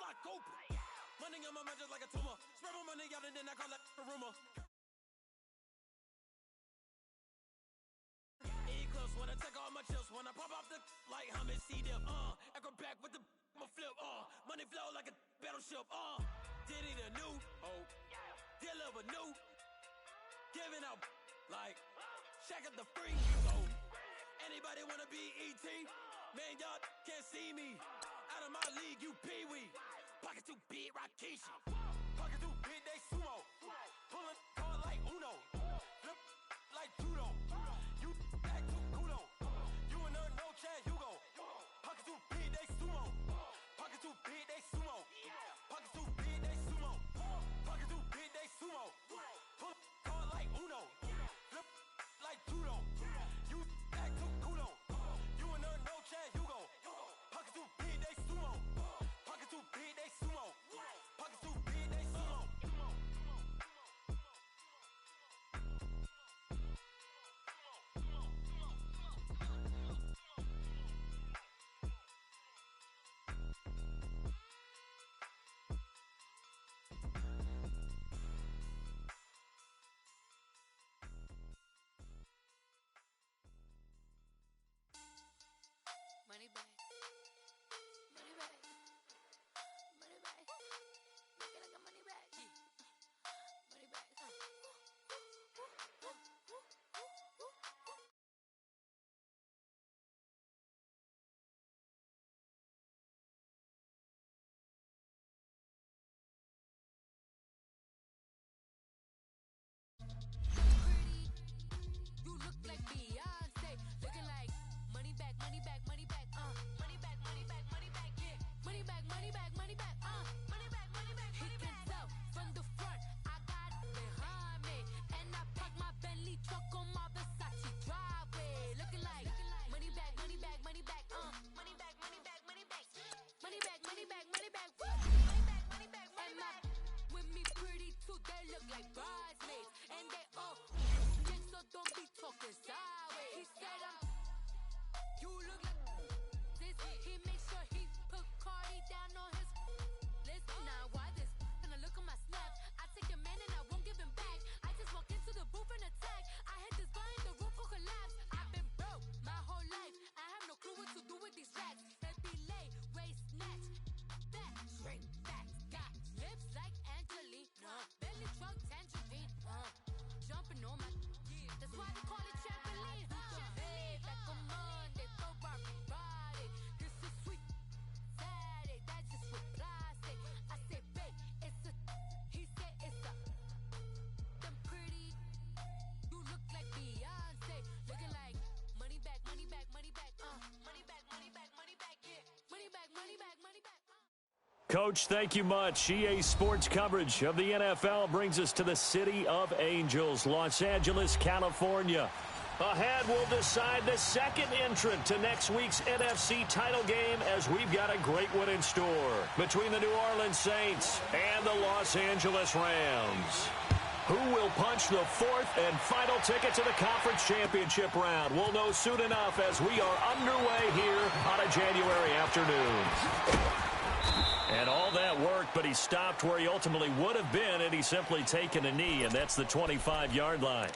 wide open. Money on my mind just like a tumor. Spread my money out and then I call that a rumor. Eclipse when I take all my chips. When I pop off the like hummus, see them. Echo back with the flip. Money flow like a battleship. Diddy the new. Deliver new. Giving out like check out the free. So anybody wanna be ET? Man, y'all can't see me. Out of my league, you pee-wee. Pocket too big, Rakishi. Pocket too big, they sumo. Pulling card like Uno. Flip like judo. You act too kudo. You and her no Chad Hugo. Pocket too big, they sumo. Pocket too big, they sumo. Pocket too big, they sumo. Pocket too big, they sumo. Pull card like Uno. Flip like judo. You act too kudo. You and her no Chad Hugo. Pocket too big, they sumo. Pocket too big, they sumo. Pocket too big, they sumo. Money bag. Money bag. Money bag. Looking like a money bag. Money bag. You look like Beyonce. Looking like money bag, money bag, money bag, money bag, money bag, money bag, yeah. Money bag, money bag, money bag, money bag, money bag, money bag. He can tell from the front, I got it behind me. And I park my Bentley truck on my Versace driveway. Looking like money bag, money bag, money bag, money bag, money bag, money bag. Money bag, money bag, money bag, money bag, money bag, money bag. With me pretty too, they look like bridesmaids. And they all gang, so don't be talking sideways. He said you look like this. He makes sure he put Cardi down on his list. Now why this? Gonna look at my snaps. I take your man and I won't give him back. I just walk into the booth and attack. I hit this guy in the roof will collapse. I've been broke my whole life. I have no clue what to do with these racks. That delay, waist snatch, back, straight back. Got lips like Angelina, belly truck tangerine. Jumping on my, that's why they call it trampoline. Babe, like a Monday, Ferrari body. This is sweet Saturday, that's just what plastic. I say, babe, it's a, he said it's a, them pretty, you look like Beyonce. Looking like money bag, money bag, money bag, money bag, money bag, money bag, yeah. Money bag, money bag, money bag. Coach, thank you much. EA Sports coverage of the NFL brings us to the City of Angels, Los Angeles, California. Ahead, we'll decide the second entrant to next week's NFC title game as we've got a great one in store between the New Orleans Saints and the Los Angeles Rams. Who will punch the fourth and final ticket to the conference championship round? We'll know soon enough as we are underway here on a January afternoon. And all that worked, but he stopped where he ultimately would have been had he simply taken a knee, and that's the 25-yard line.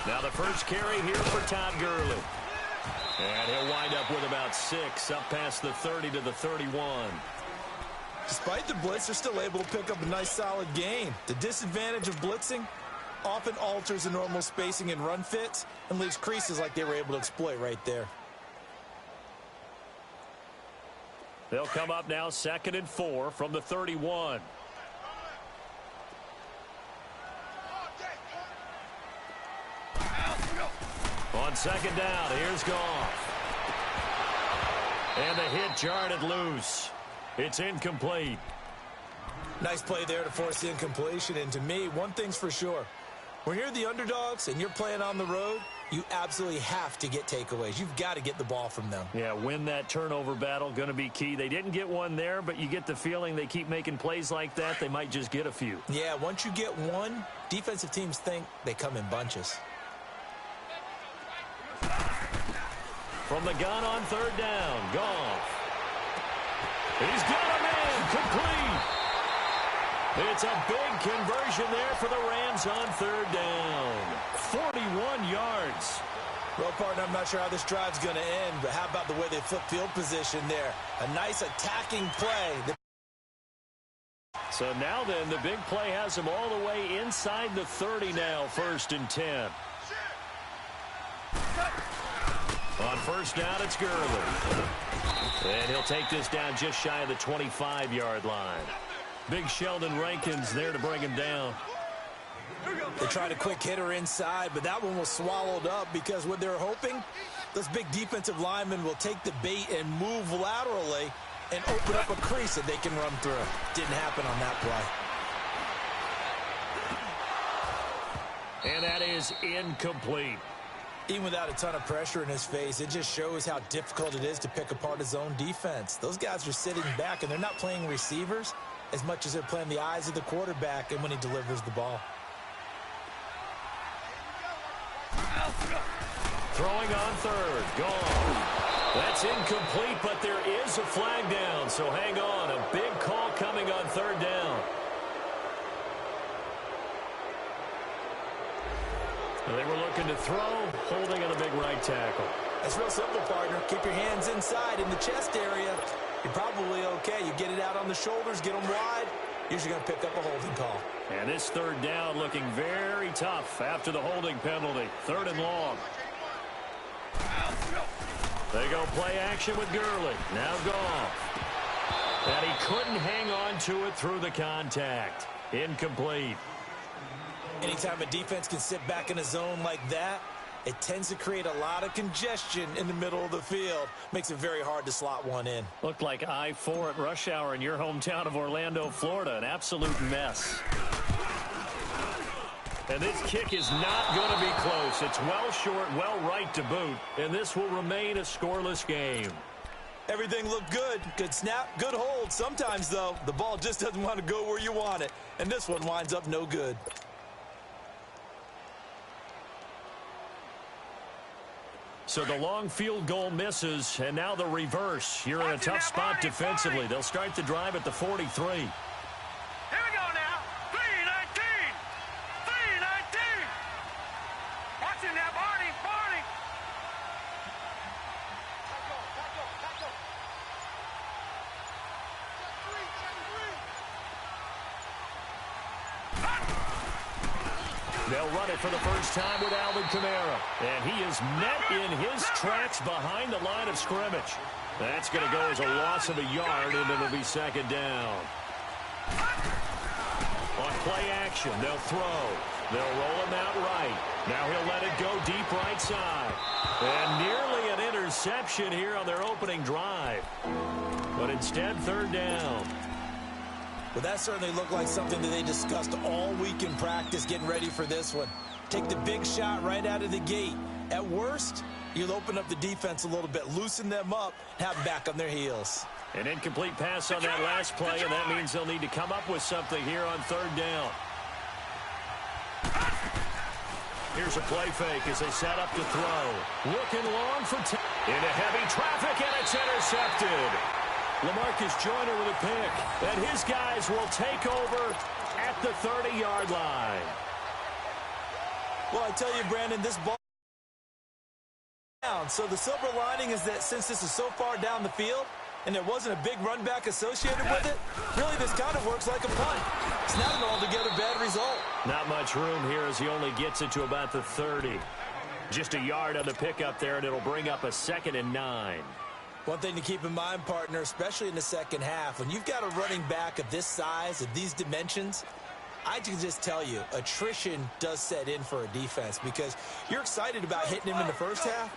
Now the first carry here for Todd Gurley. And he'll wind up with about 6, up past the 30 to the 31. Despite the blitz, they're still able to pick up a nice, solid gain. The disadvantage of blitzing often alters the normal spacing and run fits and leaves creases like they were able to exploit right there. They'll come up now 2nd and 4 from the 31. On 2nd down, here's Goff. And the hit jarred it loose. It's incomplete. Nice play there to force the incompletion. And to me, one thing's for sure. When you're the underdogs and you're playing on the road, you absolutely have to get takeaways. You've got to get the ball from them. Yeah, win that turnover battle, going to be key. They didn't get one there, but you get the feeling they keep making plays like that, they might just get a few. Yeah, once you get one, defensive teams think they come in bunches. From the gun on third down, Goff. He's got a man, complete. It's a big conversion there for the Rams on third down. 41 yards. Well, partner, I'm not sure how this drive's going to end, but how about the way they flip field position there? A nice attacking play. So now then, the big play has them all the way inside the 30 now, 1st and 10. On first down, it's Gurley. And he'll take this down just shy of the 25-yard line. Big Sheldon Rankins there to bring him down. They tried a quick hitter inside, but that one was swallowed up because what they're hoping, those big defensive linemen will take the bait and move laterally and open up a crease that they can run through. Didn't happen on that play. And that is incomplete. Even without a ton of pressure in his face, it just shows how difficult it is to pick apart his own defense. Those guys are sitting back, and they're not playing receivers as much as they're playing the eyes of the quarterback and when he delivers the ball. Throwing on third. Gone. That's incomplete, but there is a flag down, so hang on. A big call coming on third down. They were looking to throw, holding on a big right tackle. That's real simple, partner. Keep your hands inside in the chest area. You're probably okay. You get it out on the shoulders, get them wide. Usually going to pick up a holding call. And this third down looking very tough after the holding penalty. 3rd and long. They go play action with Gurley. Now Goff. And he couldn't hang on to it through the contact. Incomplete. Anytime a defense can sit back in a zone like that, it tends to create a lot of congestion in the middle of the field. Makes it very hard to slot one in. Looked like I-4 at rush hour in your hometown of Orlando, Florida. An absolute mess. And this kick is not going to be close. It's well short, well right to boot. And this will remain a scoreless game. Everything looked good. Good snap, good hold. Sometimes, though, the ball just doesn't want to go where you want it. And this one winds up no good. So the long field goal misses, and now the reverse. You're in a tough spot defensively. They'll start the drive at the 43. Here we go now. 3-19. 3-19. Watch him now, Barney. Barney. They'll run it for the first time with Alvin Kamara. And he is met in his tracks behind the line of scrimmage. That's going to go as a loss of a yard, and it'll be 2nd down. On play action, they'll throw. They'll roll him out right. Now he'll let it go deep right side. And nearly an interception here on their opening drive. But instead, 3rd down. Well, that certainly looked like something that they discussed all week in practice getting ready for this one. Take the big shot right out of the gate. At worst, you'll open up the defense a little bit, loosen them up, have them back on their heels. An incomplete pass on that last play, and that means they'll need to come up with something here on 3rd down. Here's a play fake as they set up to throw. Looking long for into heavy traffic, and it's intercepted. LaMarcus Joyner with a pick, and his guys will take over at the 30-yard line. Well, I tell you, Brandon, this ball down. So the silver lining is that since this is so far down the field and there wasn't a big run back associated with it, really this kind of works like a punt. It's not an altogether bad result. Not much room here as he only gets it to about the 30. Just a yard on the pickup there, and it'll bring up a 2nd and 9. One thing to keep in mind, partner, especially in the second half, when you've got a running back of this size, of these dimensions, I can just tell you, attrition does set in for a defense because you're excited about hitting him in the first half.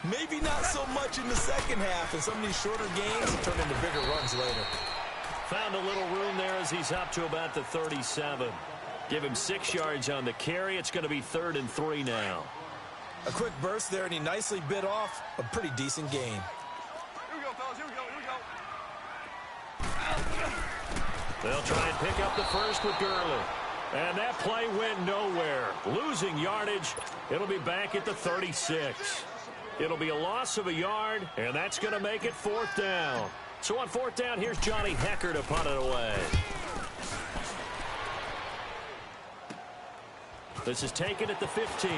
Maybe not so much in the second half, and some of these shorter games turn into bigger runs later. Found a little room there as he's up to about the 37. Give him 6 yards on the carry. It's going to be 3rd and 3 now. A quick burst there, and he nicely bit off a pretty decent gain. Here we go, fellas. Here we go. They'll try and pick up the first with Gurley. And that play went nowhere. Losing yardage. It'll be back at the 36. It'll be a loss of a yard, and that's going to make it 4th down. So on 4th down, here's Johnny Hecker to punt it away. This is taken at the 15.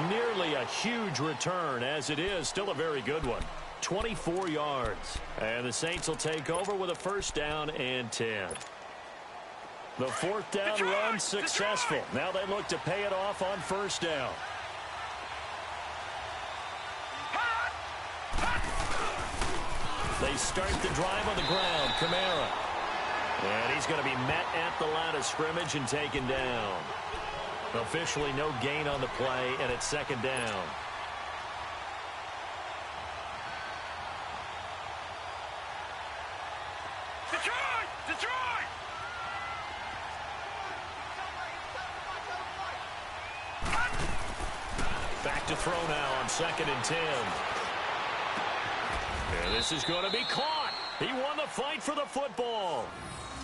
Nearly a huge return, as it is still a very good one. 24 yards. And the Saints will take over with a 1st down and 10. The 4th down run successful. Now they look to pay it off on 1st down. They start the drive on the ground. Kamara. And he's going to be met at the line of scrimmage and taken down. Officially no gain on the play, and it's 2nd down. Detroit! Back to throw now on 2nd and 10. And this is going to be caught. He won the fight for the football.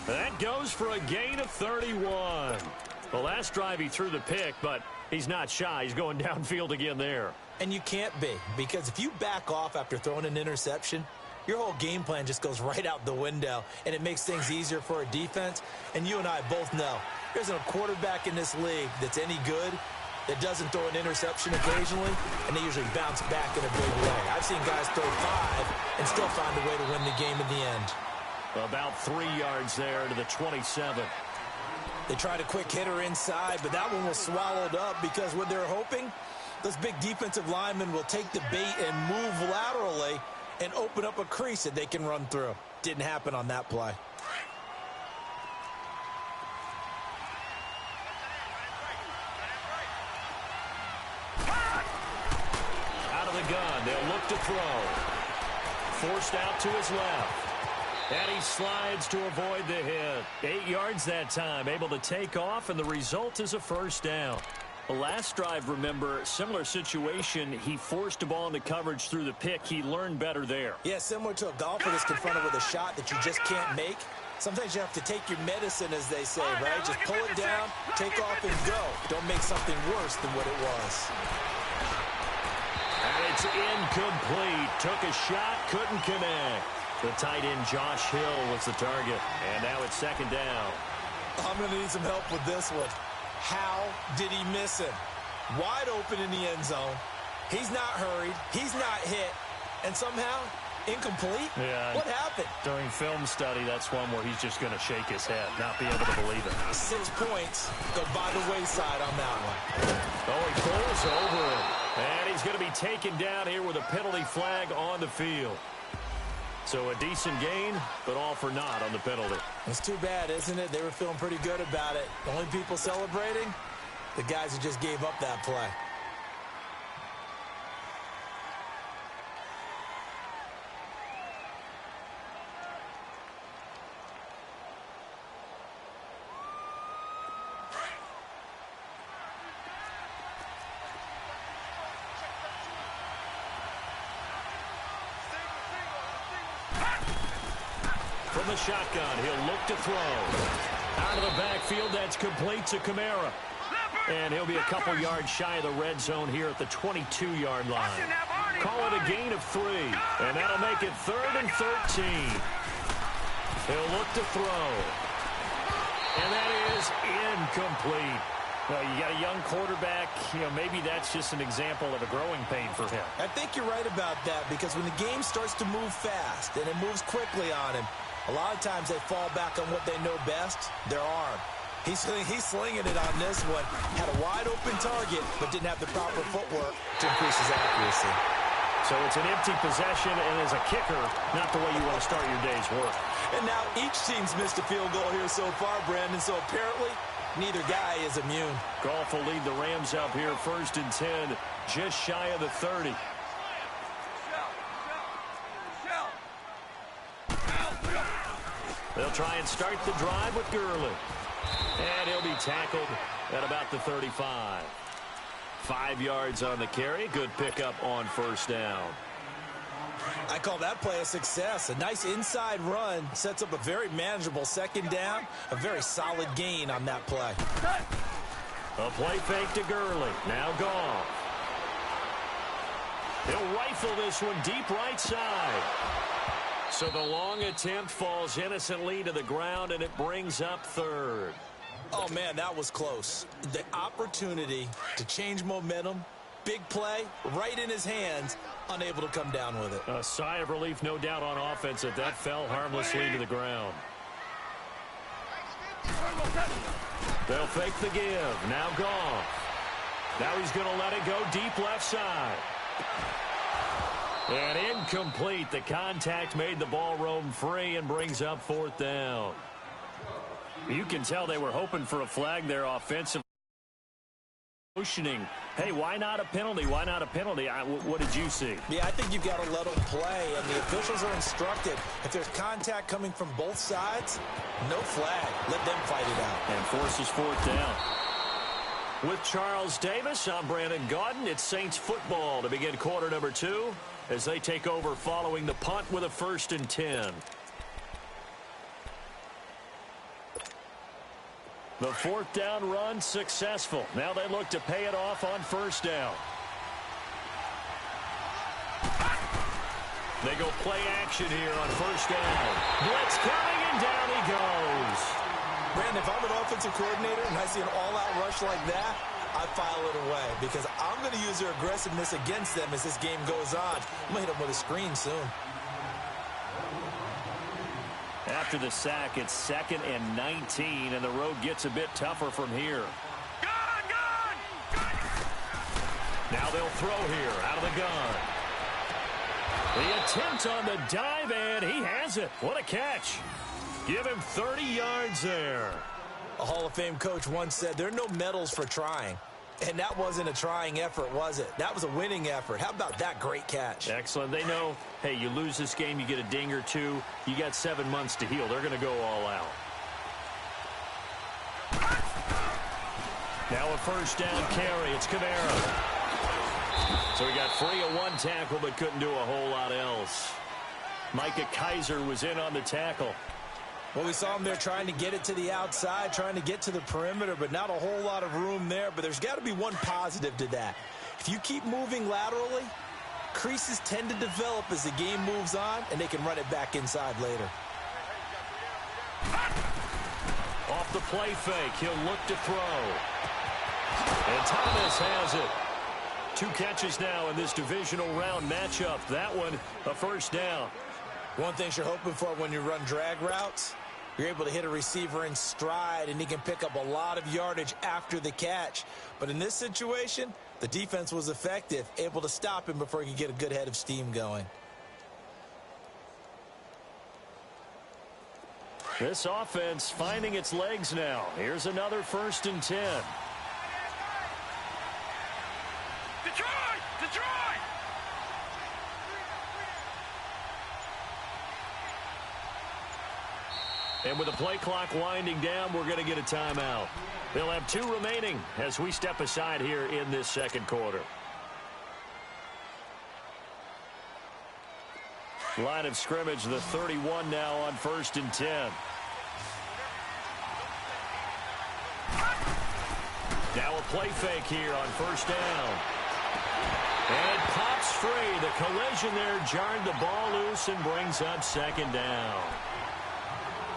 That goes for a gain of 31. The last drive he threw the pick, but he's not shy. He's going downfield again there. And you can't be, because if you back off after throwing an interception, your whole game plan just goes right out the window, and it makes things easier for a defense. And you and I both know there isn't a quarterback in this league that's any good that doesn't throw an interception occasionally, and they usually bounce back in a big way. I've seen guys throw 5 and still find a way to win the game in the end. About 3 yards there to the 27. They tried a quick hitter inside, but that one was swallowed up because what they're hoping, those big defensive linemen will take the bait and move laterally and open up a crease that they can run through. Didn't happen on that play. Out of the gun, they'll look to throw. Forced out to his left. And he slides to avoid the hit. 8 yards that time, able to take off, and the result is a 1st down. The last drive, remember, similar situation. He forced the ball into coverage through the pick. He learned better there. Yeah, similar to a golfer that's confronted with a shot that you just can't make. Sometimes you have to take your medicine, as they say, right? Just pull it down, take off, and go. Don't make something worse than what it was. And it's incomplete. Took a shot, couldn't connect. The tight end, Josh Hill, was the target. And now it's 2nd down. I'm going to need some help with this one. How did he miss him? Wide open in the end zone. He's not hurried. He's not hit. And somehow, incomplete? Yeah. What happened? During film study, that's one where he's just going to shake his head, not be able to believe it. 6 points go by the wayside on that one. Oh, he pulls over it. And he's going to be taken down here with a penalty flag on the field. So a decent gain, but all for naught on the penalty. It's too bad, isn't it? They were feeling pretty good about it. The only people celebrating, the guys who just gave up that play. From the shotgun, he'll look to throw. Out of the backfield, that's complete to Kamara. And he'll be a couple yards shy of the red zone here at the 22-yard line. Call it a gain of 3, and that'll make it 3rd and 13. He'll look to throw. And that is incomplete. Well, you got a young quarterback, maybe that's just an example of a growing pain for him. I think you're right about that, because when the game starts to move fast and it moves quickly on him, a lot of times they fall back on what they know best, their arm. He's slinging it on this one. Had a wide-open target, but didn't have the proper footwork to increase his accuracy. So it's an empty possession, and as a kicker, not the way you want to start your day's work. And now each team's missed a field goal here so far, Brandon, so apparently neither guy is immune. Goff will lead the Rams up here 1st and 10, just shy of the 30. They'll try and start the drive with Gurley. And he'll be tackled at about the 35. 5 yards on the carry. Good pickup on first down. I call that play a success. A nice inside run sets up a very manageable second down. A very solid gain on that play. A play fake to Gurley. Now gone. He'll rifle this one deep right side. So the long attempt falls innocently to the ground, and it brings up third. Oh, man, that was close. The opportunity to change momentum, big play, right in his hands, unable to come down with it. A sigh of relief, no doubt, on offense that fell harmlessly to the ground. They'll fake the give. Now gone. Now he's going to let it go deep left side. And incomplete. The contact made the ball roam free and brings up fourth down. You can tell they were hoping for a flag there offensively. Motioning, hey, why not a penalty? Why not a penalty? What did you see? Yeah, I think you've got to let them play, and the officials are instructed. If there's contact coming from both sides, no flag. Let them fight it out. And forces fourth down. With Charles Davis, I'm Brandon Gaudin. It's Saints football to begin quarter number 2 as they take over following the punt with a 1st and 10. The fourth down run successful. Now they look to pay it off on first down. They go play action here on first down. Blitz coming, and down he goes. Brandon, if I'm an offensive coordinator and I see an all-out rush like that, I file it away because I'm going to use their aggressiveness against them as this game goes on. I'm going to hit them with a screen soon. After the sack, it's 2nd and 19, and the road gets a bit tougher from here. Gun! Now they'll throw here out of the gun. The attempt on the dive, and he has it. What a catch. Give him 30 yards there. A Hall of Fame coach once said there are no medals for trying. And that wasn't a trying effort, was it? That was a winning effort. How about that great catch? Excellent. They know, hey, you lose this game, you get a ding or two. You got 7 months to heal. They're going to go all out. Now a first down carry. It's Kamara. So he got free of one tackle but couldn't do a whole lot else. Micah Kaiser was in on the tackle. Well, we saw him there trying to get it to the outside, trying to get to the perimeter, but not a whole lot of room there. But there's got to be one positive to that. If you keep moving laterally, creases tend to develop as the game moves on, and they can run it back inside later. Off the play fake, he'll look to throw. And Thomas has it. 2 catches now in this divisional round matchup. That one, a first down. One thing you're hoping for when you run drag routes, you're able to hit a receiver in stride, and he can pick up a lot of yardage after the catch. But in this situation, the defense was effective, able to stop him before he could get a good head of steam going. This offense finding its legs now. Here's another 1st and 10. Detroit! Detroit! And with the play clock winding down, we're going to get a timeout. They'll have 2 remaining as we step aside here in this second quarter. Line of scrimmage, the 31 now on 1st and 10. Now a play fake here on first down. And pops free. The collision there jarred the ball loose and brings up 2nd down.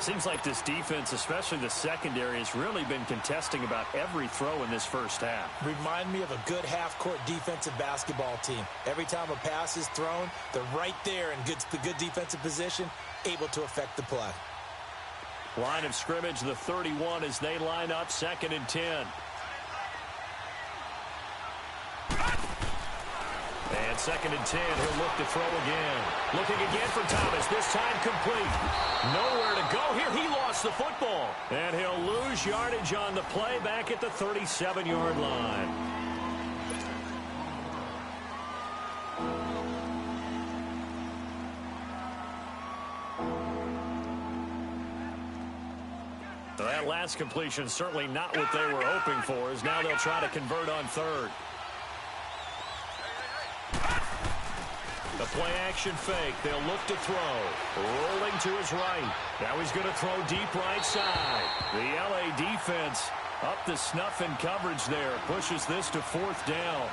Seems like this defense, especially the secondary, has really been contesting about every throw in this first half. Remind me of a good half-court defensive basketball team. Every time a pass is thrown, they're right there in the good defensive position, able to affect the play. Line of scrimmage, the 31 as they line up 2nd and 10. And 2nd and 10, he'll look to throw again. Looking again for Thomas, this time complete. Nowhere to go here. He lost the football. And he'll lose yardage on the play back at the 37-yard line. Well, that last completion certainly not what they were hoping for, as now they'll try to convert on third. The play action fake. They'll look to throw. Rolling to his right. Now he's going to throw deep right side. The LA defense up to snuff in coverage there. Pushes this to fourth down.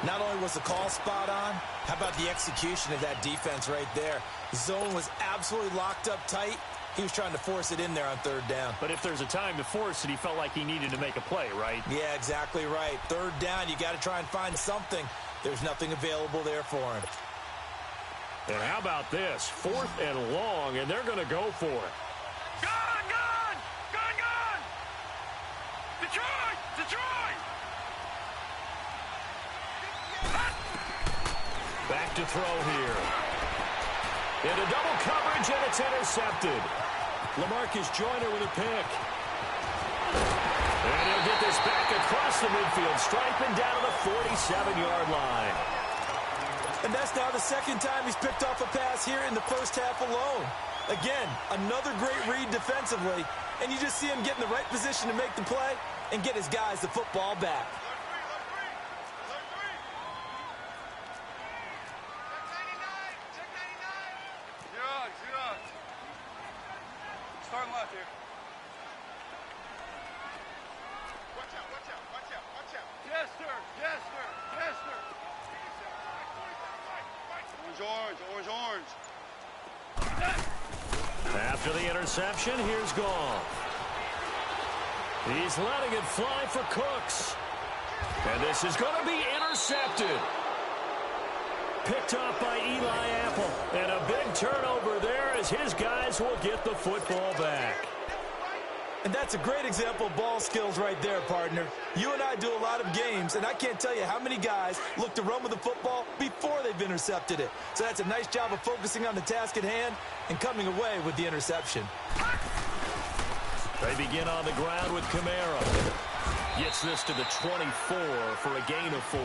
Not only was the call spot on, how about the execution of that defense right there? The zone was absolutely locked up tight. He was trying to force it in there on third down. But if there's a time to force it, he felt like he needed to make a play, right? Yeah, exactly right. Third down, you got to try and find something. There's nothing available there for him. And how about this? Fourth and long, and they're going to go for it. Gone, gone! Gone, gone! Detroit! Detroit! Back to throw here. Into double coverage, and it's intercepted. LaMarcus Joyner with a pick. And he'll get this back across the midfield, striping down to the 47-yard line. And that's now the second time he's picked off a pass here in the first half alone. Again, another great read defensively, and you just see him get in the right position to make the play and get his guys the football back. Starting left here. Watch out. Yes, sir. Yes, sir. Yes, sir. Orange. After the interception, here's Goff. He's letting it fly for Cooks. And this is going to be intercepted. Picked off by Eli Apple. And a big turnover there as his guys will get the football back. And that's a great example of ball skills right there, partner. You and I do a lot of games, and I can't tell you how many guys look to run with the football before they've intercepted it. So that's a nice job of focusing on the task at hand and coming away with the interception. They begin on the ground with Kamara. Gets this to the 24 for a gain of 4.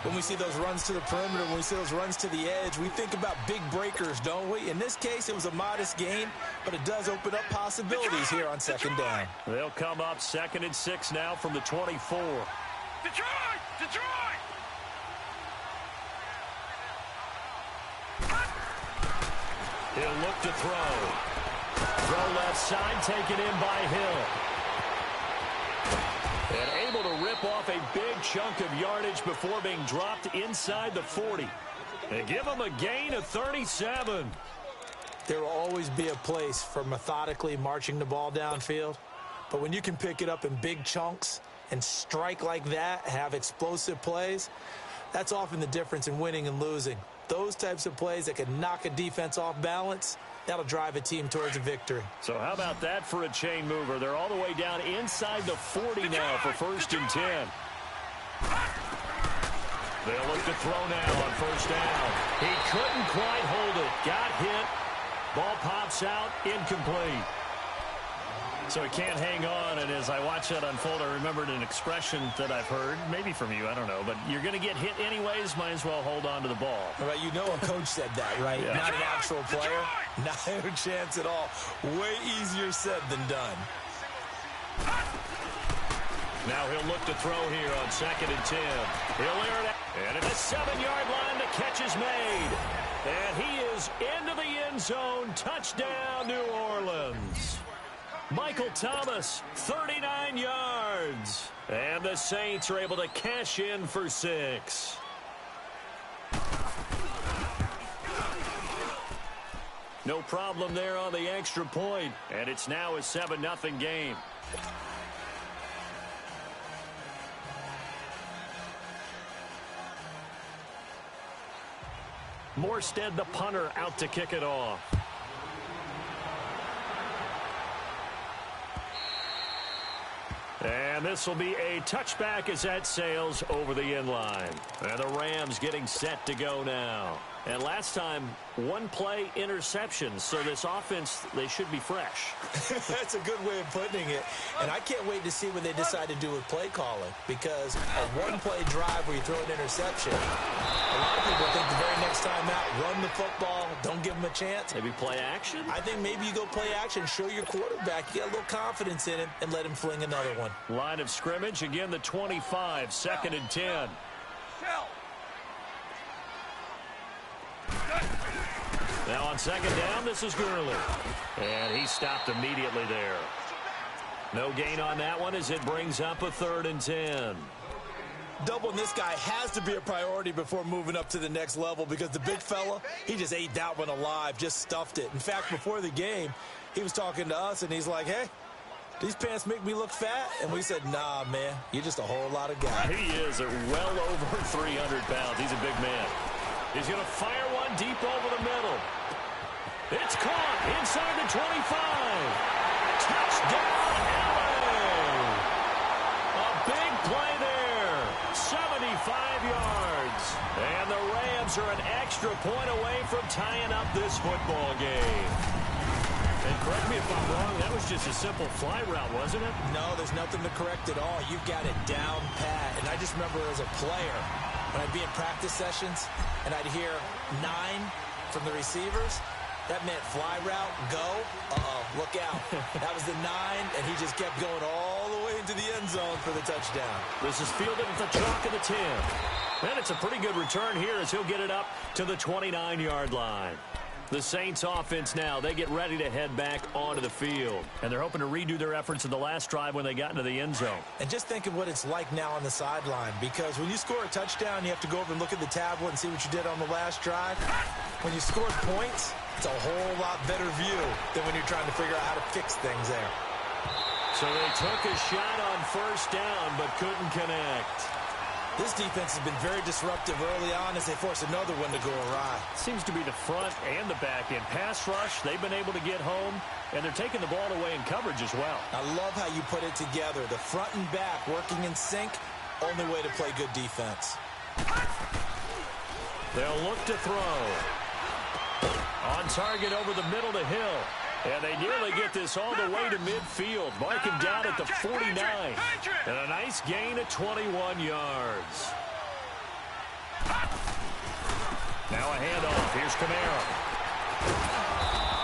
When we see those runs to the perimeter, when we see those runs to the edge, we think about big breakers, don't we? In this case, it was a modest gain, but it does open up possibilities here on second down. They'll come up 2nd and 6 now from the 24. Detroit! He'll look to throw. Throw left side, taken in by Hill. And able to rip off a big chunk of yardage before being dropped inside the 40. They give him a gain of 37. There will always be a place for methodically marching the ball downfield. But when you can pick it up in big chunks and strike like that, have explosive plays, that's often the difference in winning and losing. Those types of plays that can knock a defense off balance, that'll drive a team towards a victory. So how about that for a chain mover? They're all the way down inside the 40 now for 1st and 10. They'll look to throw now on 1st down. He couldn't quite hold it. Got hit. Ball pops out, incomplete. So he can't hang on, and as I watch that unfold, I remembered an expression that I've heard, maybe from you, I don't know, but you're going to get hit anyways, might as well hold on to the ball. Right, you know a coach said that, right? Yeah. Not an actual player. Not a chance at all. Way easier said than done. Now he'll look to throw here on 2nd and 10. He'll air it out. And at the 7-yard line, the catch is made. And he is into the end zone. Touchdown, New Orleans. Michael Thomas, 39 yards. And the Saints are able to cash in for 6. No problem there on the extra point. And it's now a 7-0 game. Morstead, the punter, out to kick it off. And this will be a touchback as that sails over the end line. And the Rams getting set to go now. And last time, one play interception. So this offense, they should be fresh. That's a good way of putting it. And I can't wait to see what they decide to do with play calling, because a one-play drive where you throw an interception, a lot of people think the very next time out, run the football, don't give them a chance. Maybe play action? I think maybe you go play action, show your quarterback, you get a little confidence in him, and let him fling another one. Line of scrimmage, again the 25, 2nd and 10. Now on 2nd down, this is Gurley. And he stopped immediately there. No gain on that one as it brings up a 3rd and 10. Doubling this guy has to be a priority before moving up to the next level, because the big fella, he just ate that one alive, just stuffed it. In fact, before the game, he was talking to us, and he's like, hey, these pants make me look fat? And we said, nah, man, you're just a whole lot of guy. He is well over 300 pounds. He's a big man. He's going to fire one deep over the middle. It's caught inside the 25. Touchdown, LA. A big play there. 75 yards. And the Rams are an extra point away from tying up this football game. And correct me if I'm wrong, that was just a simple fly route, wasn't it? No, there's nothing to correct at all. You've got it down pat. And I just remember as a player, when I'd be in practice sessions and I'd hear 9 from the receivers, that meant fly route, go, look out. That was the 9, and he just kept going all the way into the end zone for the touchdown. This is fielded at the chalk of the 10. And it's a pretty good return here as he'll get it up to the 29-yard line. The Saints offense now, they get ready to head back onto the field. And they're hoping to redo their efforts in the last drive when they got into the end zone. And just think of what it's like now on the sideline, because when you score a touchdown, you have to go over and look at the tablet and see what you did on the last drive. When you scored points, it's a whole lot better view than when you're trying to figure out how to fix things there. So they took a shot on 1st down, but couldn't connect. This defense has been very disruptive early on as they force another one to go awry. Seems to be the front and the back end. Pass rush, they've been able to get home, and they're taking the ball away in coverage as well. I love how you put it together. The front and back working in sync, only way to play good defense. They'll look to throw. On target over the middle to Hill. And they nearly get this all the way to midfield. Mark him down at the 49. And a nice gain of 21 yards. Now a handoff. Here's Kamara.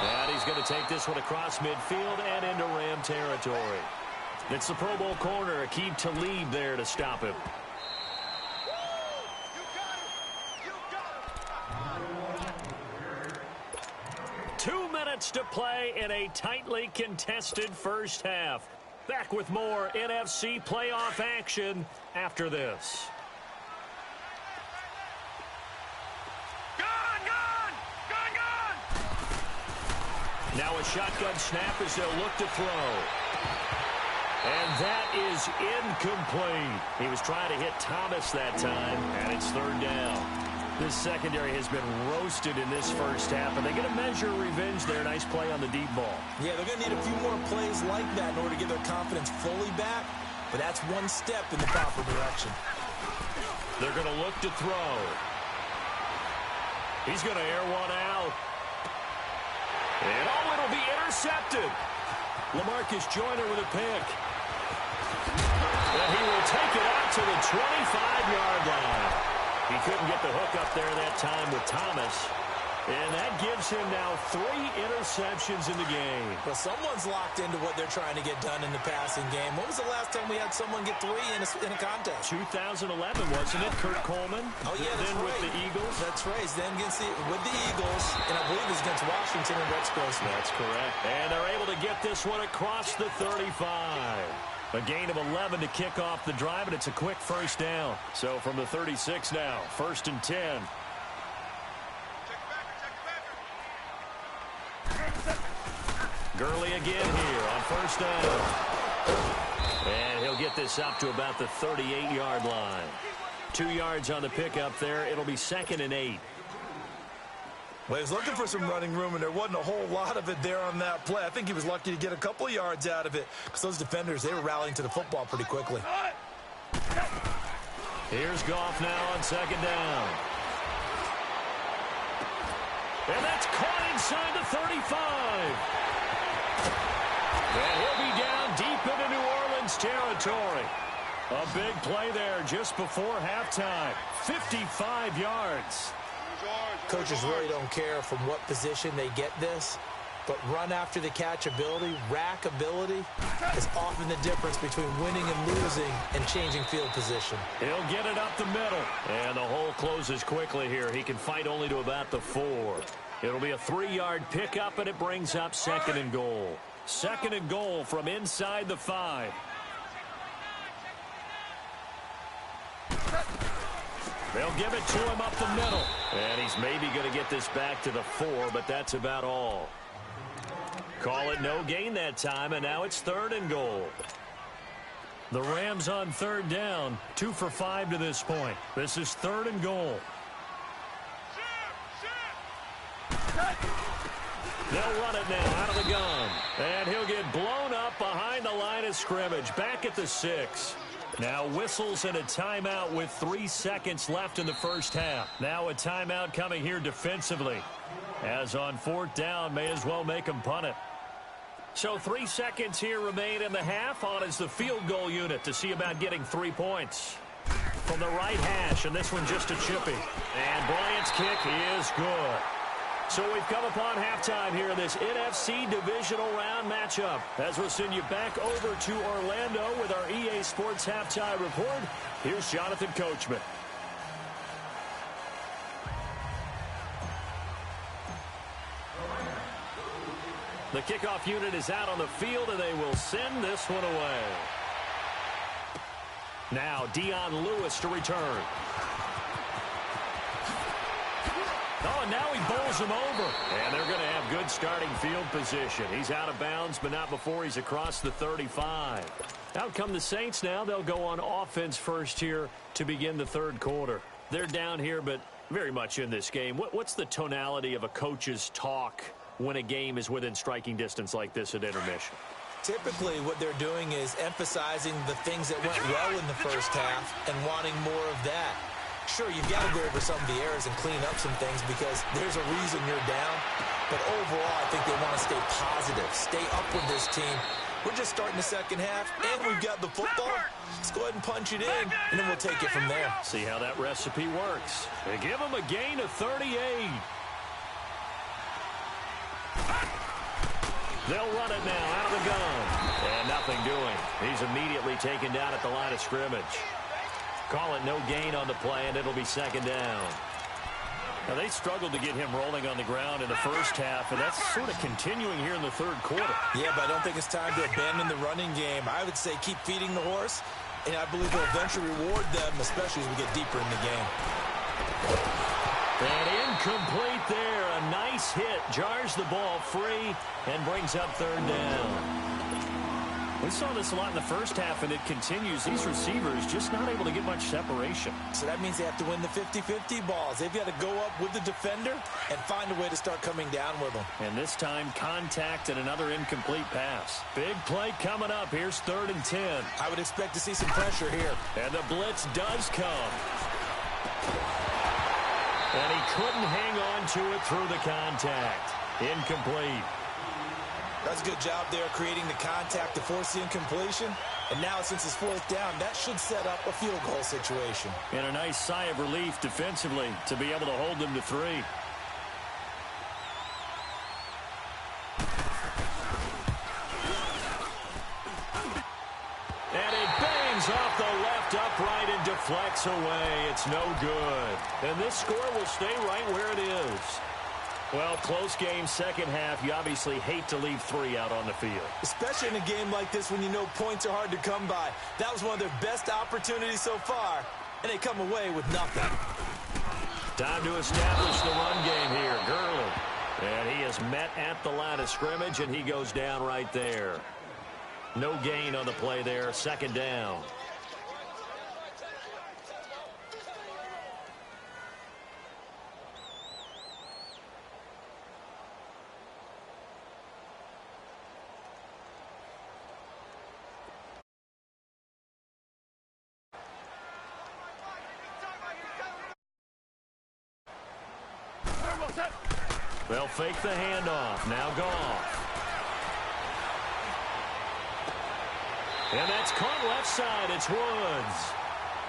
And he's going to take this one across midfield and into Ram territory. It's the Pro Bowl corner, Aqib Talib there to stop him. 2 minutes to play in a tightly contested first half. Back with more NFC playoff action after this. Now a shotgun snap as they'll look to throw. And that is incomplete. He was trying to hit Thomas that time, and it's 3rd down. This secondary has been roasted in this first half, and they get a measure of revenge there. Nice play on the deep ball. Yeah, they're going to need a few more plays like that in order to get their confidence fully back, but that's one step in the proper direction. They're going to look to throw. He's going to air one out. And it'll be intercepted. LaMarcus Joyner with a pick. And he will take it out to the 25-yard line. He couldn't get the hook up there that time with Thomas. And that gives him now 3 interceptions in the game. Well, someone's locked into what they're trying to get done in the passing game. When was the last time we had someone get 3 in a contest? 2011, wasn't it? Kurt Coleman. Oh, yeah, that's then right. with the Eagles. That's right. Then with the Eagles, and I believe it's against Washington and Rex Grossman. That's correct. And they're able to get this one across the 35. A gain of 11 to kick off the drive, and it's a quick 1st down. So from the 36 now, 1st and 10. Gurley again here on 1st down. And he'll get this up to about the 38-yard line. 2 yards on the pickup there. It'll be 2nd and 8. Well, he was looking for some running room, and there wasn't a whole lot of it there on that play. I think he was lucky to get a couple of yards out of it because those defenders, they were rallying to the football pretty quickly. Here's Goff now on 2nd down. And that's caught inside the 35. And he'll be down deep into New Orleans territory. A big play there just before halftime. 55 yards. Coaches really don't care from what position they get this, but run after the catch ability, rack ability, is often the difference between winning and losing and changing field position. He'll get it up the middle. And the hole closes quickly here. He can fight only to about the 4. It'll be a 3-yard pickup, and it brings up 2nd and goal. 2nd and goal from inside the 5. They'll give it to him up the middle. And he's maybe going to get this back to the 4, but that's about all. Call it no gain that time, and now it's 3rd and goal. The Rams on 3rd down, 2 for 5 to this point. This is 3rd and goal. They'll run it now out of the gun. And he'll get blown up behind the line of scrimmage, back at the 6. Now whistles and a timeout with 3 seconds left in the first half. Now a timeout coming here defensively. As on 4th down, may as well make him punt it. So 3 seconds here remain in the half. On is the field goal unit to see about getting 3 points. From the right hash, and this one just a chippy. And Bryant's kick is good. So we've come upon halftime here in this NFC Divisional Round matchup. As we'll send you back over to Orlando with our EA Sports Halftime Report, here's Jonathan Coachman. The kickoff unit is out on the field, and they will send this one away. Now Dion Lewis to return. Oh, and now he bowls him over. And they're going to have good starting field position. He's out of bounds, but not before he's across the 35. Out come the Saints now. They'll go on offense first here to begin the 3rd quarter. They're down here, but very much in this game. What's the tonality of a coach's talk when a game is within striking distance like this at intermission? Typically, what they're doing is emphasizing the things that went well in the first half and wanting more of that. Sure, you've got to go over some of the errors and clean up some things because there's a reason you're down. But overall, I think they want to stay positive, stay up with this team. We're just starting the second half, and we've got the football. Let's go ahead and punch it in, and then we'll take it from there. See how that recipe works. They give him a gain of 38. They'll run it now out of the gun. And nothing doing. He's immediately taken down at the line of scrimmage. Call it no gain on the play, and it'll be 2nd down. Now, they struggled to get him rolling on the ground in the first half, and that's sort of continuing here in the 3rd quarter. Yeah, but I don't think it's time to abandon the running game. I would say keep feeding the horse, and I believe they'll eventually reward them, especially as we get deeper in the game. And incomplete there. A nice hit. Jars the ball free and brings up 3rd down. We saw this a lot in the first half, and it continues. These receivers just not able to get much separation. So that means they have to win the 50-50 balls. They've got to go up with the defender and find a way to start coming down with them. And this time, contact and another incomplete pass. Big play coming up. Here's 3rd and 10. I would expect to see some pressure here. And the blitz does come. And he couldn't hang on to it through the contact. Incomplete. That's a good job there creating the contact to force the incompletion. And now since it's 4th down, that should set up a field goal situation. And a nice sigh of relief defensively to be able to hold them to 3. And it bangs off the left upright and deflects away. It's no good. And this score will stay right where it is. Well, close game, second half. You obviously hate to leave 3 out on the field. Especially in a game like this when you know points are hard to come by. That was one of their best opportunities so far, and they come away with nothing. Time to establish the run game here. Gurley. And he is met at the line of scrimmage, and he goes down right there. No gain on the play there. 2nd down. They'll fake the handoff. Now Goff. And that's caught left side. It's Woods.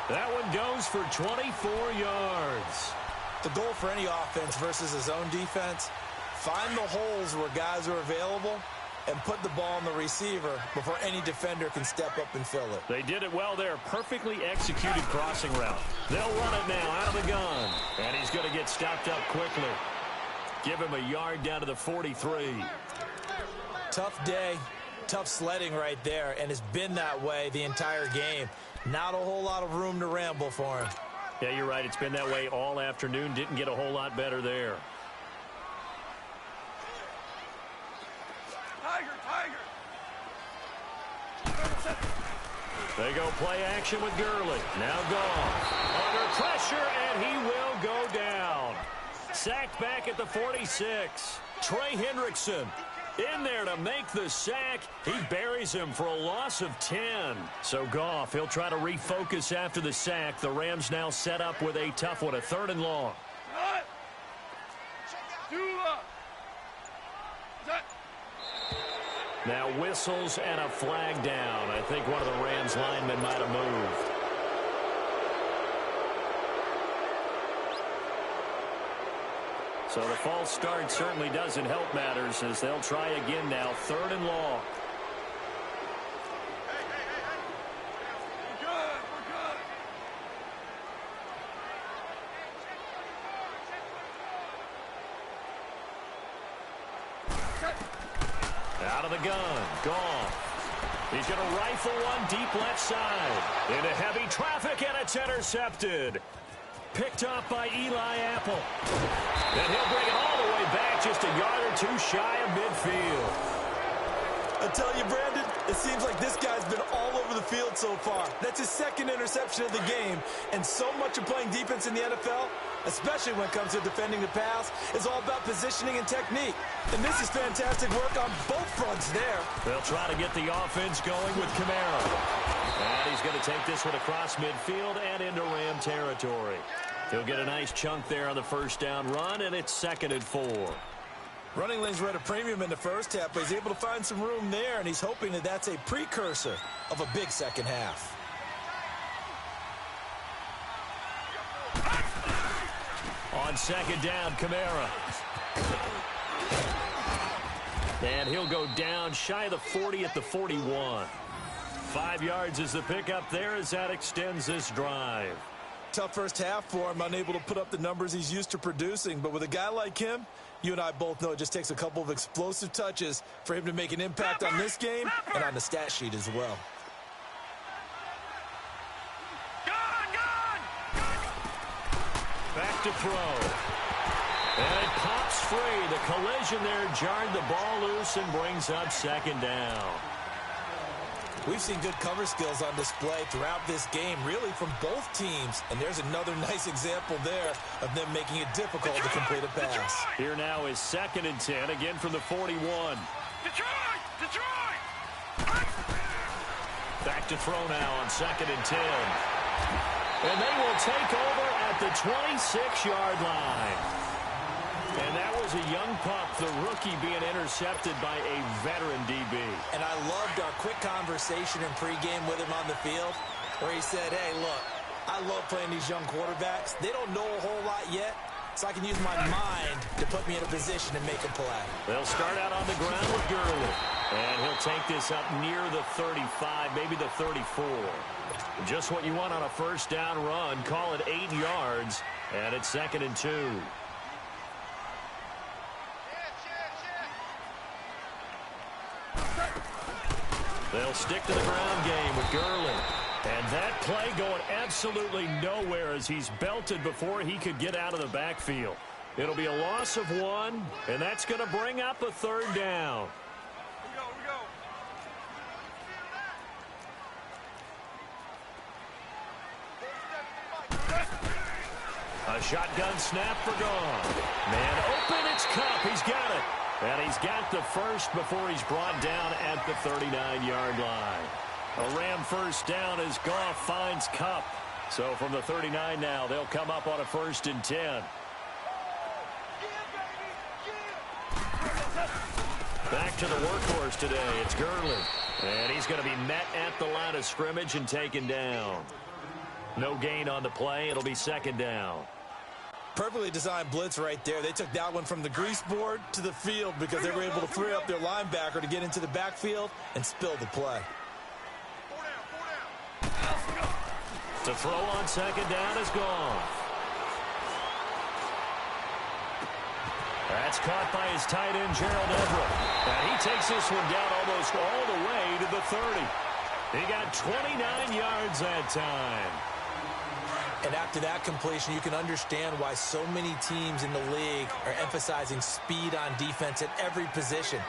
That one goes for 24 yards. The goal for any offense versus his own defense, find the holes where guys are available and put the ball on the receiver before any defender can step up and fill it. They did it well there. Perfectly executed crossing route. They'll run it now out of the gun. And he's going to get stopped up quickly. Give him a yard down to the 43. Tough day, tough sledding right there, and it's been that way the entire game. Not a whole lot of room to ramble for him. Yeah, you're right. It's been that way all afternoon. Didn't get a whole lot better there. They go play action with Gurley. Now Goff. Under pressure, and he will go down. Sacked back at the 46. Trey Hendrickson in there to make the sack. He buries him for a loss of 10. So Goff, he'll try to refocus after the sack. The Rams now set up with a tough one, a 3rd and long. Now whistles and a flag down. I think one of the Rams linemen might have moved. So the false start certainly doesn't help matters as they'll try again now. 3rd and long. Out of the gun. Goff. He's going to rifle one deep left side. Into heavy traffic, and it's intercepted. Picked off by Eli Apple. And he'll bring it all the way back just a yard or two shy of midfield. I tell you, Brandon, it seems like this guy's been all over the field so far. That's his 2nd interception of the game. And so much of playing defense in the NFL, especially when it comes to defending the pass, is all about positioning and technique. And this is fantastic work on both fronts there. They'll try to get the offense going with Kamara. And he's going to take this one across midfield and into Ram territory. He'll get a nice chunk there on the 1st down run, and it's 2nd and 4. Running lanes were at a premium in the first half, but he's able to find some room there, and he's hoping that that's a precursor of a big second half. On 2nd down, Kamara. And he'll go down shy of the 40 at the 41. 5 yards is the pickup there as that extends this drive. Tough first half for him, unable to put up the numbers he's used to producing. But with a guy like him, you and I both know it just takes a couple of explosive touches for him to make an impact on this game and on the stat sheet as well. Back to throw. And it pops free. The collision there jarred the ball loose and brings up 2nd down. We've seen good cover skills on display throughout this game, really from both teams. And there's another nice example there of them making it difficult to complete a pass. Here now is 2nd and 10, again from the 41. Detroit! Back to throw now on 2nd and 10. And they will take over at the 26-yard line. And that was a young pup, the rookie being intercepted by a veteran DB. And I loved our quick conversation in pregame with him on the field where he said, hey, look, I love playing these young quarterbacks. They don't know a whole lot yet, so I can use my mind to put me in a position to make a play. They'll start out on the ground with Gurley. And he'll take this up near the 35, maybe the 34. Just what you want on a 1st down run. Call it 8 yards, and it's 2nd and 2. They'll stick to the ground game with Gurley. And that play going absolutely nowhere as he's belted before he could get out of the backfield. It'll be a loss of 1, and that's going to bring up a 3rd down. We go. A shotgun snap for Goff. Man open, it's Kupp. He's got it. And he's got the first before he's brought down at the 39-yard line. A Ram 1st down as Goff finds Kupp. So from the 39 now, they'll come up on a 1st and 10. Back to the workhorse today. It's Gurley. And he's going to be met at the line of scrimmage and taken down. No gain on the play. It'll be second down. Perfectly designed blitz right there. They took that one from the grease board to the field because they were able to free up their linebacker to get into the backfield and spill the play. To throw on second down is gone. That's caught by his tight end, Gerald Everett. And he takes this one down almost all the way to the 30. He got 29 yards that time. And after that completion, you can understand why so many teams in the league are emphasizing speed on defense at every position.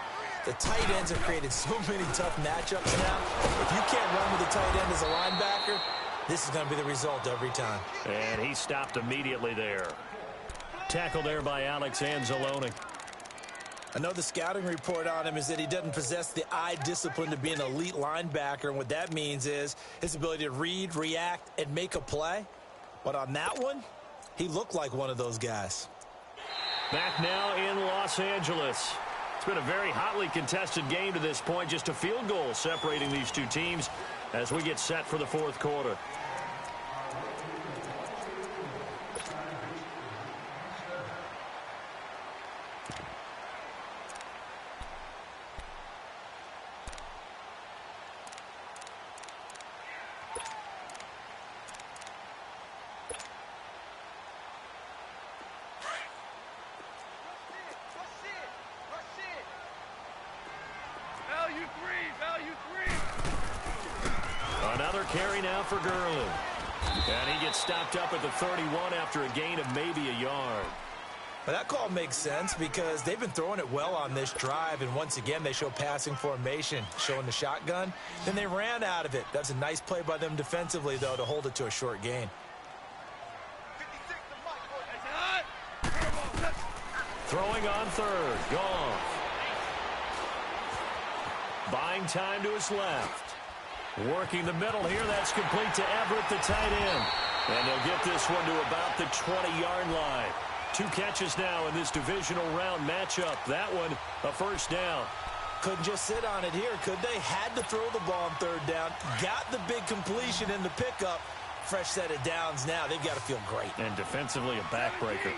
The tight ends have created so many tough matchups now. If you can't run with a tight end as a linebacker, this is going to be the result every time. And he stopped immediately there. Tackle there by Alex Anzalone. I know the scouting report on him is that he doesn't possess the eye discipline to be an elite linebacker, and what that means is his ability to read, react, and make a play. But on that one, he looked like one of those guys. Back now in Los Angeles. It's been a very hotly contested game to this point. Just a field goal separating these two teams as we get set for the fourth quarter. Another carry now for Gurley. And he gets stopped up at the 31 after a gain of maybe a yard. Well, that call makes sense because they've been throwing it well on this drive, and once again they show passing formation, showing the shotgun. Then they ran out of it. That's a nice play by them defensively, though, to hold it to a short gain. Throwing on third. Gone. Buying time to his left. Working the middle here. That's complete to Everett, the tight end. And they'll get this one to about the 20-yard line. 2 catches now in this divisional round matchup. That one, a first down. Couldn't just sit on it here, could they? Had to throw the ball on third down. Got the big completion in the pickup. Fresh set of downs now. They've got to feel great. And defensively, a backbreaker.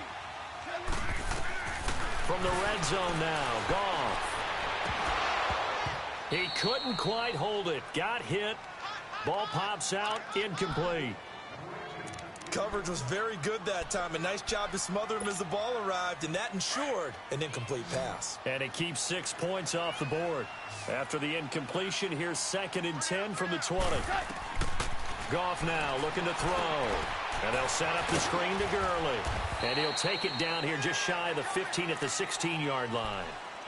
From the red zone now, Goff. He couldn't quite hold it. Got hit. Ball pops out. Incomplete. Coverage was very good that time. A nice job to smother him as the ball arrived, and that ensured an incomplete pass. And it keeps 6 points off the board. After the incompletion, here's 2nd and 10 from the 20. Goff now looking to throw. And they'll set up the screen to Gurley. And he'll take it down here just shy of the 15 at the 16-yard line.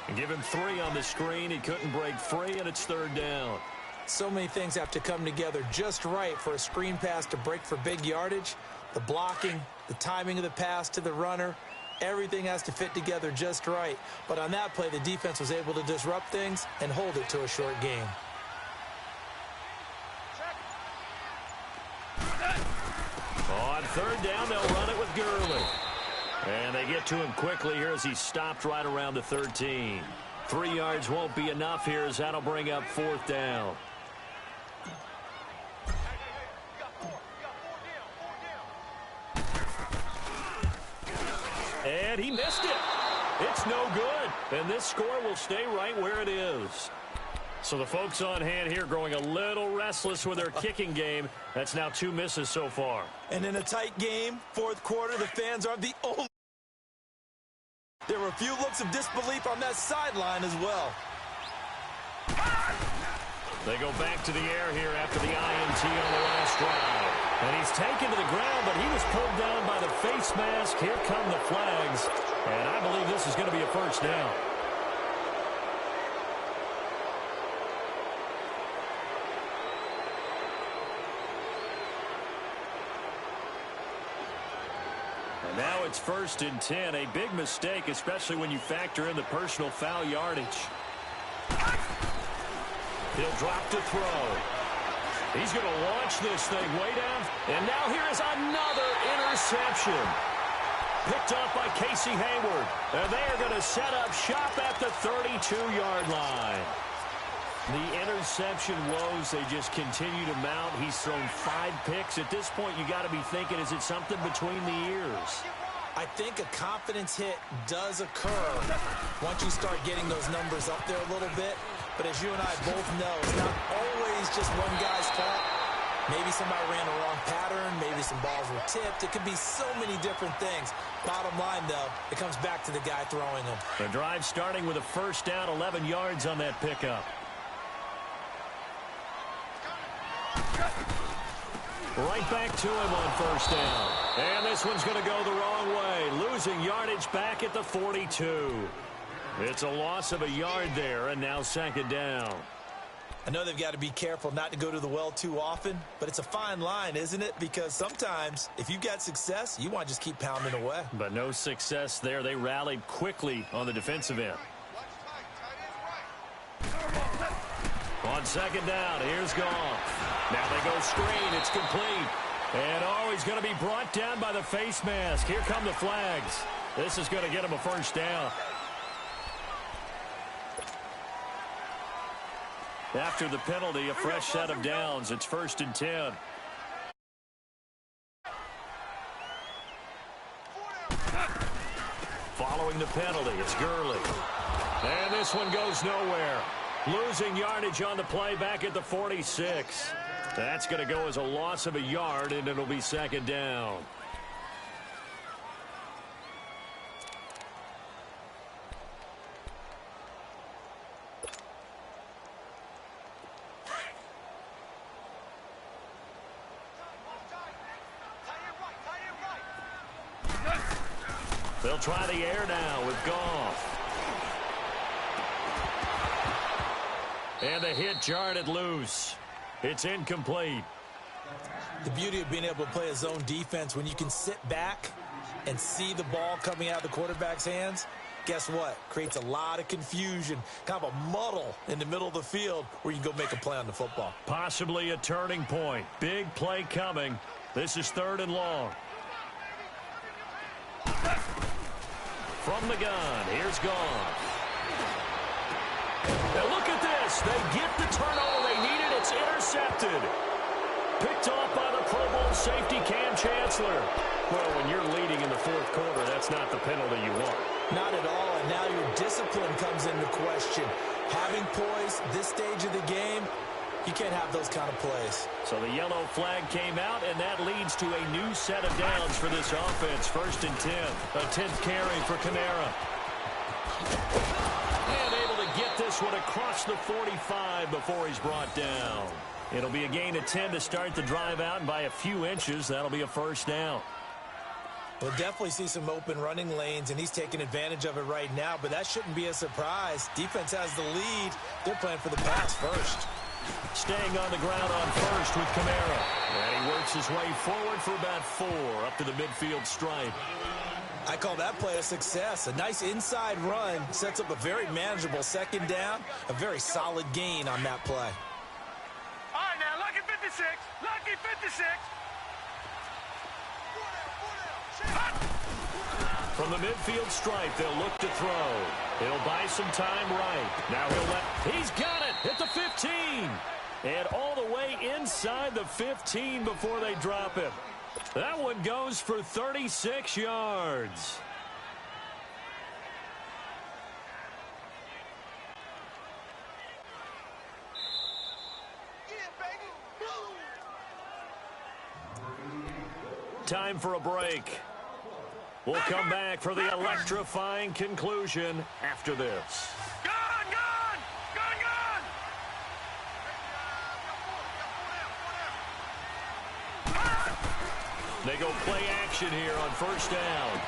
And give him 3 on the screen. He couldn't break free, and it's third down. So many things have to come together just right for a screen pass to break for big yardage. The blocking, the timing of the pass to the runner, everything has to fit together just right. But on that play, the defense was able to disrupt things and hold it to a short gain. On third down, they'll run it with Gurley. And they get to him quickly here as he's stopped right around the 13. 3 yards won't be enough here as that'll bring up fourth down. And he missed it. It's no good. And this score will stay right where it is. So the folks on hand here growing a little restless with their kicking game. That's now 2 misses so far. And in a tight game, fourth quarter, the fans are the only. There were a few looks of disbelief on that sideline as well. They go back to the air here after the INT on the last drive. And he's taken to the ground, but he was pulled down by the face mask. Here come the flags. And I believe this is going to be a first down. And now it's 1st and 10. A big mistake, especially when you factor in the personal foul yardage. He'll drop to throw. He's going to launch this thing way down. And now here is another interception. picked off by Casey Hayward. And they are going to set up shop at the 32-yard line. The interception woes, they just continue to mount. He's thrown 5 picks. At this point, you got to be thinking, is it something between the ears? I think a confidence hit does occur once you start getting those numbers up there a little bit. But as you and I both know, it's not always just one guy's fault. Maybe somebody ran the wrong pattern. Maybe some balls were tipped. It could be so many different things. Bottom line, though, it comes back to the guy throwing them. The drive starting with a first down, 11 yards on that pickup. Right back to him on first down. And this one's going to go the wrong way. Losing yardage back at the 42. It's a loss of a yard there, and now second down. I know they've got to be careful not to go to the well too often, but it's a fine line, isn't it? Because sometimes, if you've got success, you want to just keep pounding away. But no success there. They rallied quickly on the defensive end. On second down, here's Goff. Now they go screen. It's complete. And, he's going to be brought down by the face mask. Here come the flags. This is going to get him a first down. After the penalty, a fresh set of downs. It's 1st and 10. Following the penalty, it's Gurley. And this one goes nowhere. Losing yardage on the play back at the 46. That's going to go as a loss of a yard, and it'll be second down. They'll try the air now with Goff. And the hit jarred it loose. It's incomplete. The beauty of being able to play a zone defense, when you can sit back and see the ball coming out of the quarterback's hands, guess what? Creates a lot of confusion, kind of a muddle in the middle of the field where you can go make a play on the football. Possibly a turning point. Big play coming. This is 3rd and long. From the gun, here's Goff. Now look at this. They get the turnover they needed. It's intercepted. Picked off by the Pro Bowl safety Cam Chancellor. Well, when you're leading in the 4th quarter, that's not the penalty you want. Not at all, and now your discipline comes into question. Having poise this stage of the game, you can't have those kind of plays. So the yellow flag came out, and that leads to a new set of downs for this offense. 1st and 10. A 10th carry for Kamara. And able to get this one across the 45 before he's brought down. It'll be a gain of 10 to start the drive out, and by a few inches, that'll be a first down. We'll definitely see some open running lanes, and he's taking advantage of it right now, but that shouldn't be a surprise. Defense has the lead. They're playing for the pass first. Staying on the ground on first with Kamara. And he works his way forward for about 4 up to the midfield stripe. I call that play a success. A nice inside run sets up a very manageable second down. A very solid gain on that play. All right, now, lucky 56. Lucky 56. From the midfield stripe, they'll look to throw. He'll buy some time right. Now he's got it at the 15. And all the way inside the 15 before they drop him. That one goes for 36 yards. Time for a break. We'll come back for the electrifying conclusion after this. They go play action here on first down.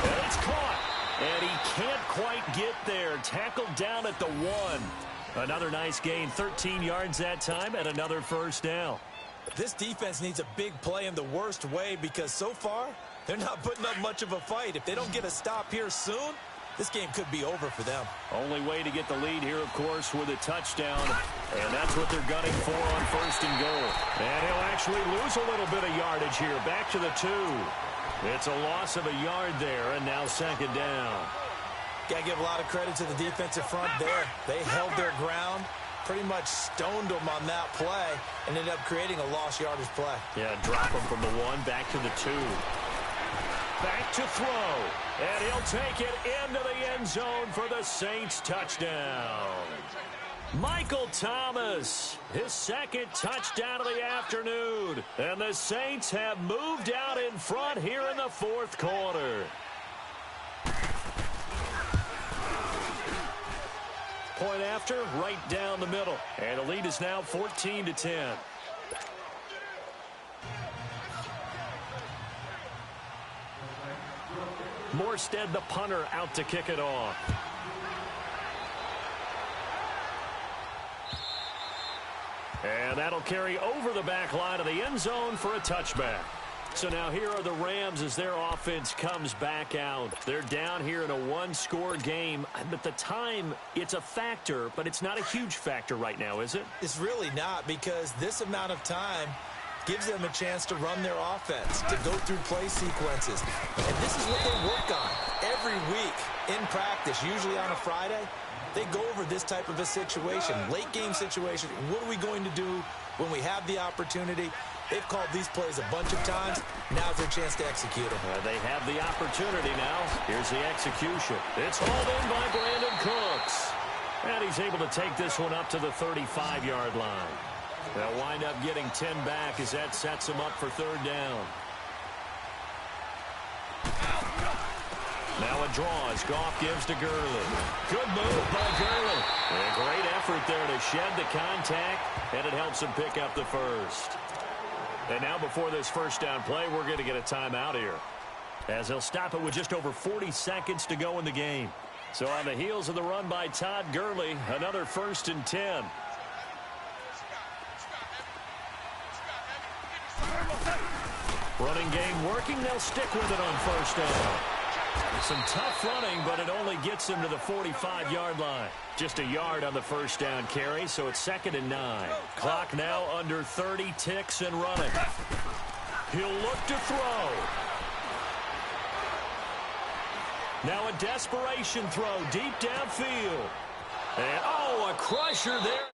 And it's caught. And he can't quite get there. Tackled down at the 1. Another nice gain. 13 yards that time and another first down. This defense needs a big play in the worst way because so far, they're not putting up much of a fight. If they don't get a stop here soon, this game could be over for them. Only way to get the lead here, of course, with a touchdown. And that's what they're gunning for on first and goal. And he'll actually lose a little bit of yardage here. Back to the 2. It's a loss of a yard there, and now second down. Got to give a lot of credit to the defensive front there. They held their ground, pretty much stoned them on that play, and ended up creating a lost yardage play. Yeah, drop him from the 1 back to the 2. Back to throw, and he'll take it into the end zone for the Saints touchdown. Michael Thomas, his second touchdown of the afternoon. And the Saints have moved out in front here in the fourth quarter. Point after, right down the middle. And the lead is now 14-10. Morstead, the punter, out to kick it off. And that'll carry over the back line of the end zone for a touchback. So now here are the Rams as their offense comes back out. They're down here in a one-score game. But the time, it's a factor, but it's not a huge factor right now, is it? It's really not, because this amount of time gives them a chance to run their offense, to go through play sequences. And this is what they work on every week in practice, usually on a Friday. They go over this type of a situation, late game situation. What are we going to do when we have the opportunity? They've called these plays a bunch of times. Now's their chance to execute them. They have the opportunity now. Here's the execution. It's hauled in by Brandon Cooks. And he's able to take this one up to the 35-yard line. They'll wind up getting 10 back as that sets them up for third down. Now a draw as Goff gives to Gurley. Good move by Gurley. And a great effort there to shed the contact, and it helps him pick up the first. And now before this first down play, we're going to get a timeout here, as they'll stop it with just over 40 seconds to go in the game. So on the heels of the run by Todd Gurley, another 1st and 10. Running game working. They'll stick with it on first down. Some tough running, but it only gets him to the 45-yard line. Just a yard on the first down carry, so it's 2nd and 9. Clock now under 30 ticks and running. He'll look to throw. Now a desperation throw deep downfield. And, oh, a crusher there.